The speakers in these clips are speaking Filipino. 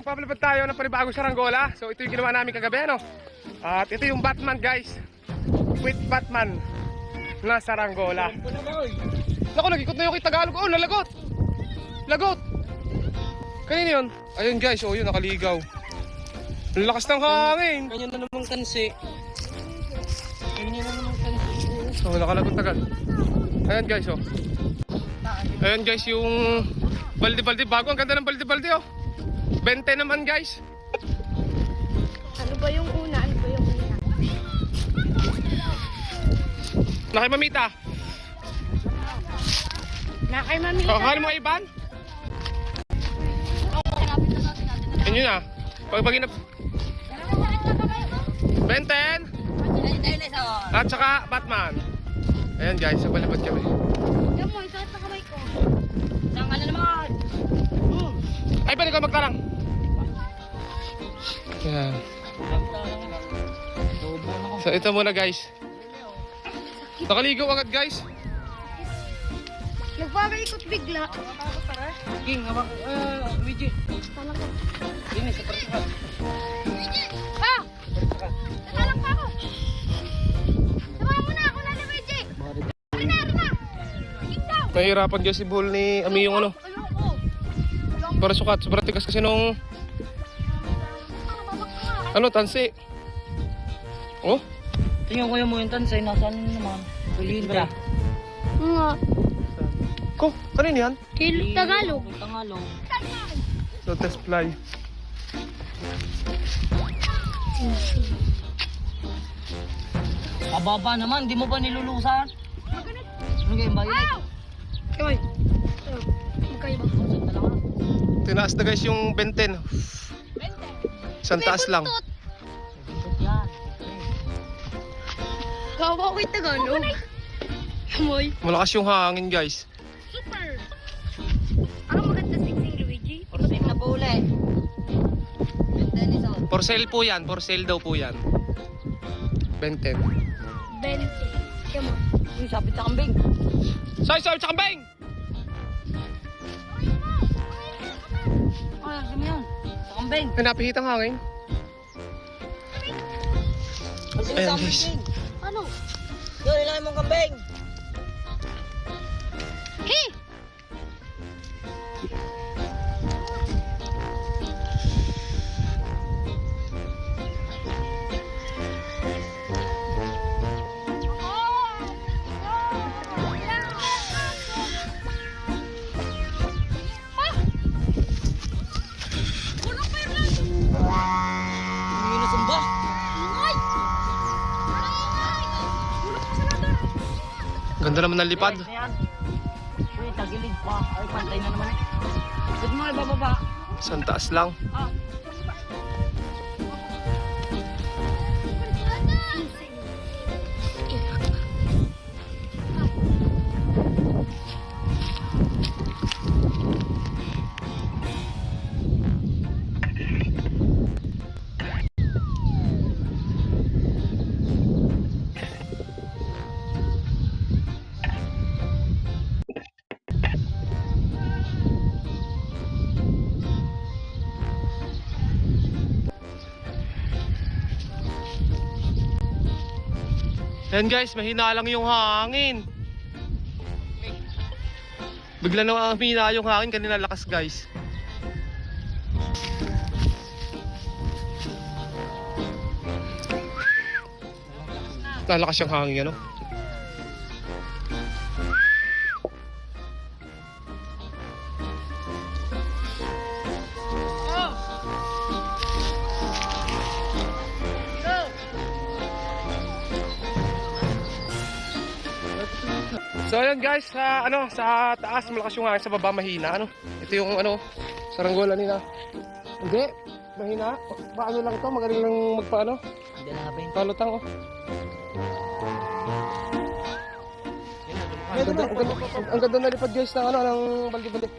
magpapalipad tayo ng panibagong saranggola. So ito yung ginawa namin kagabi, ano? At ito yung Batman, guys. With Batman na saranggola. Naku, nag-ikot na yung kay Tagalog. Oh, lalagot! Lagot! Kanina yun? Ayun guys, oh yun, nakaligaw. Ang lakas ng hangin. Kanya na namang kansi. Kanya na namang kansi. Oh, nakalagot agad. Ayan guys, oh. Ayan guys, yung balde-balde. Bago, ang ganda ng balde-balde, oh. 20 naman guys. Ano ba yung una? Ano ba yung una? Nakay mamita. Nakay mamita. Oh, kakain mo kay Ivan? Yun yun ah. Pag inap... Benten! At saka Batman. Ayan guys, sa balibad kami. Diyan mo, isot na kamay ko. Saan ka na naman? Ay, pwede ko magtarang. Ayan. So ito muna guys. Nakaligaw agad guys. Nagpapakikot bigla. King, hawak. Luigi. Talaga. Dini, sa partikan. Ah! Nakalang pa ako. Sama mo na ako na ni Luigi. Rina! King daw! Nahihirapan guys si Bull ni Ami yung ano. Ayoko. Para sukat, sobrang tigas kasi nung ano, tansi. Oh, Tingnan ko yung mga tansay. Nasaan naman? Tulihin ba? Nga. ko, kanina yan? Tagalog. Tagalog. So, test fly. Ababa naman, di mo ba nilulusan? Ano kayo ba yun? Kamay. Magkaiba. Tinaas na guys yung benten. Isang taas lang. Yan. Kawa ko yung Tagalog. Amoy. Malakas yung hangin guys. Super. Ang maganda sing Luigi. Orsin na po ulit. Tennis on. For sale po yan, for sale daw po yan. Benten. 20. Kamo. Uy, sapit sa kambing. Soy, sa kambing! Ay, ano yan? Sa kambing. Ay, napihit ang hangin. Kasi Ayan, sa guys. kambing. Ano? Yo, ilahin mong kambing. Hey! Hindi na sumba. Ganda naman ng lipad. Ayan. Uy, tagilid pa. Ay, pantay na naman eh. Ba't mo ibababa? Isang taas lang. Ah. Ayan guys, mahina lang yung hangin. Bigla na mahina yung hangin, kanina lakas guys. Lalakas yung hangin, ano? So ayan guys, sa sa taas malakas yung hangin, sa baba mahina, ano? Ito yung saranggola nila. Hindi, mahina. Paano lang to, magaling lang magpaano. Hindi na nga Palutang oh. Ang ganda na lipad guys ng ng balde-balde.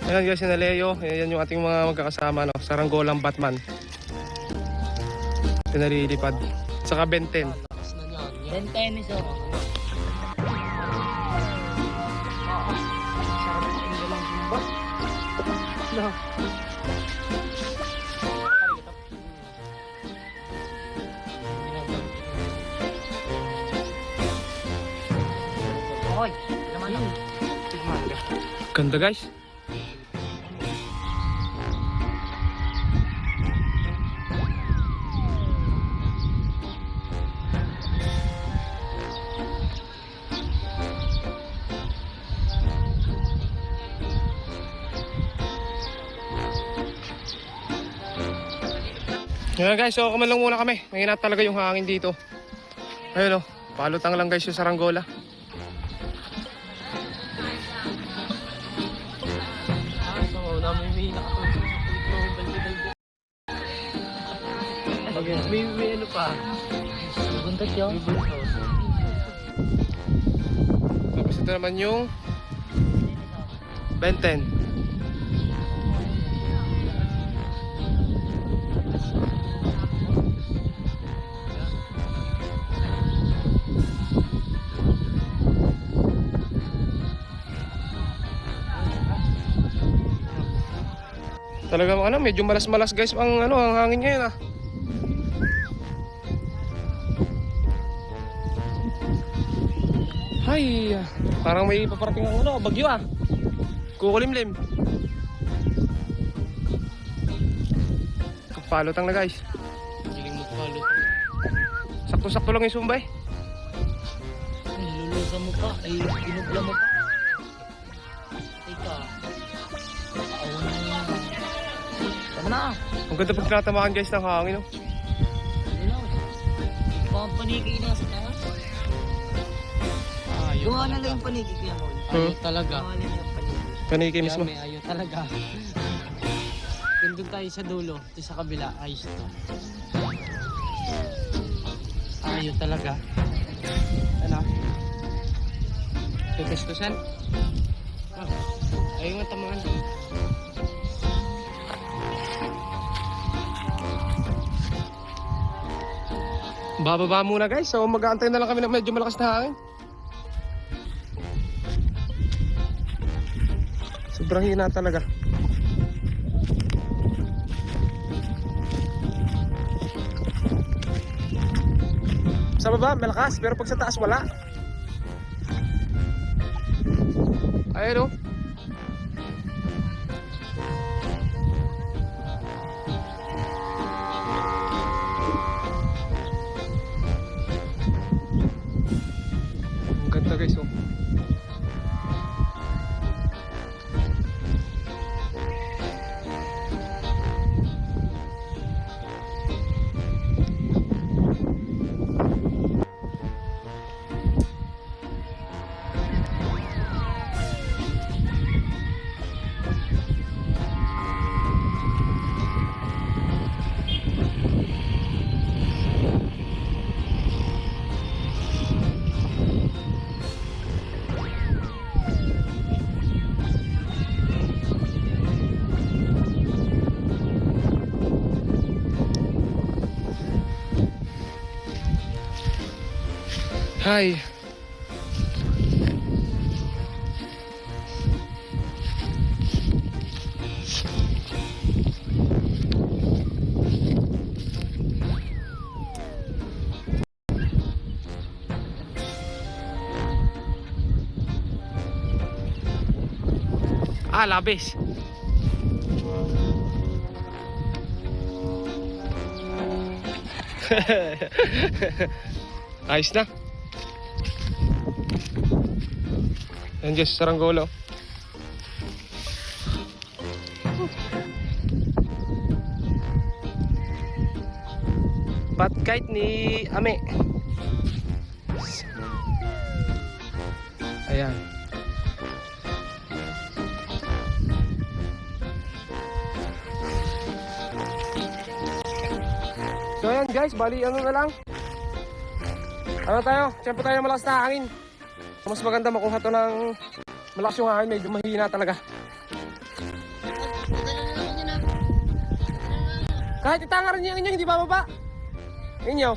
Ayan guys, yung Leo, ayan yung ating mga magkakasama, no? Saranggolang Batman. Ito nalilipad. Saka Benten. Then tennis oh. No. ano. Ganda guys. Yan guys, so kumalong muna kami. Mahina talaga yung hangin dito. Ayun o, palutang lang guys yung saranggola. May ano pa. Buntot yun. Tapos ito naman yung Benten. Talagang ano, medyo malas-malas guys ang ano, ang hangin ngayon ah. Ay, parang may paparating ang ano, bagyo ah. Kukulimlim. Kapalutang na guys. Galing magpalutang. Sakto-sakto lang yung sumbay. Nilulusa mo pa. Ay, ginubla mo pa. Teka. Awan na yun. Tama na. Ang ganda pag tinatamaan guys ng hangin oh. Ano? Pampanikay na sa taas. Gawa na lang yung paniki kaya mo. Ayaw talaga. Gawa na yung paniki. Paniki mismo. May ayaw talaga. Kung doon tayo sa dulo, ito sa kabila, ayos to. Ayaw talaga. Ano? Tutuskusan? Ayaw nga tamaan. Bababa muna guys, so mag-aantay na lang kami ng medyo malakas na hangin. Sobrang hina talaga. Sa baba, malakas, pero pag sa taas wala. Ayun oh. Ang ganda guys oh. Hi. Ah, labis. Ayos na. Yan guys, saranggola. Bat kite ni Ame. Ayan. So ayan guys, bali ano na lang. Ano tayo? Siyempre tayo malakas na hangin. Mas maganda makuha to ng malakas yung hangin, medyo mahina talaga. Kahit itanga rin yung inyo, hindi bababa. Inyo.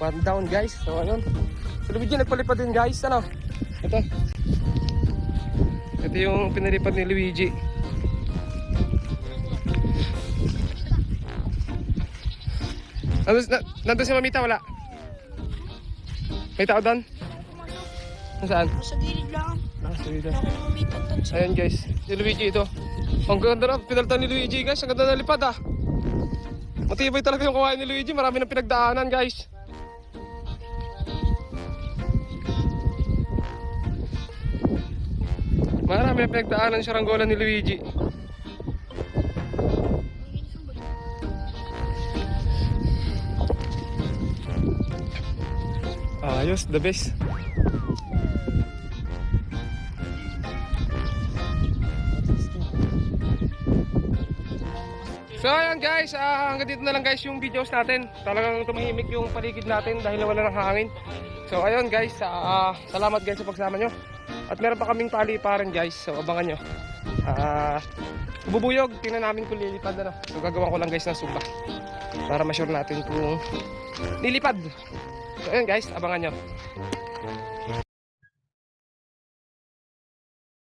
One down guys. So ayun. So Luigi nagpalipad din guys. Ano? Ito. Ito yung pinalipad ni Luigi. Nandun si Mamita, wala? May tao doon? Nasaan? Sa gilid lang. Sa gilid. Ako lumipat doon sa... Ayan guys, si Luigi ito. Ang ganda na, pinalitan ni Luigi guys, ang ganda na lipad ah. Matibay talaga yung kawain ni Luigi, marami nang pinagdaanan guys. Marami nang pinagdaanan sa saranggola ni Luigi. Ayos, the best. So ayan guys, hanggang dito na lang guys yung videos natin. Talagang tumahimik yung paligid natin dahil wala ng hangin. So ayun guys, salamat guys sa pagsama nyo. At meron pa kaming paliparan guys, so abangan nyo. Bubuyog, tingnan namin kung lilipad na. So gagawin ko lang guys ng sumba para ma-sure natin kung nilipad. So ayun guys, abangan nyo.